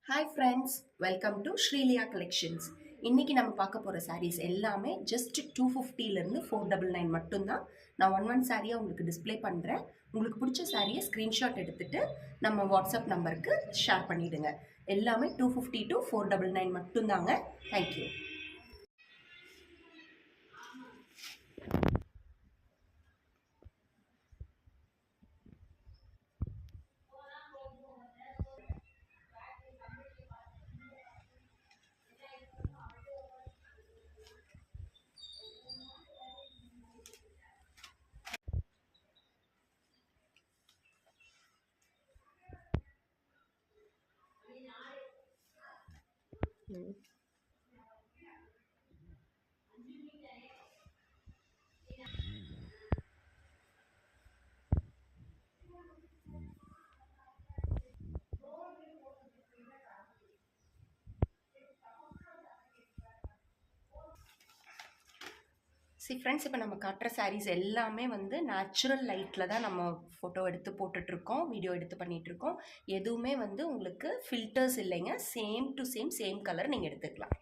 Hi friends, welcome to Sreeliya collections. இன்னைக்கு நம்ம பார்க்க போகிற சாரீஸ் எல்லாமே ஜஸ்ட் 250லேருந்து 499 மட்டும்தான். நான் ஒன் சாரியாக உங்களுக்கு டிஸ்பிளே பண்ணுறேன். உங்களுக்கு பிடிச்ச சாரியை ஸ்க்ரீன்ஷாட் எடுத்துகிட்டு நம்ம வாட்ஸ்அப் நம்பருக்கு ஷேர் பண்ணிவிடுங்க. எல்லாமே 250 to 499 மட்டும்தாங்க. தேங்க்யூ. ஃப்ரெண்ட்ஸ், இப்போ நம்ம காட்டுற சாரீஸ் எல்லாமே வந்து நேச்சுரல் லைட்டில் தான் நம்ம ஃபோட்டோ எடுத்து போட்டுட்ருக்கோம், வீடியோ எடுத்து பண்ணிகிட்ருக்கோம். எதுவுமே வந்து உங்களுக்கு ஃபில்டர்ஸ் இல்லைங்க. சேம் டு சேம் கலர் நீங்கள் எடுத்துக்கலாம்.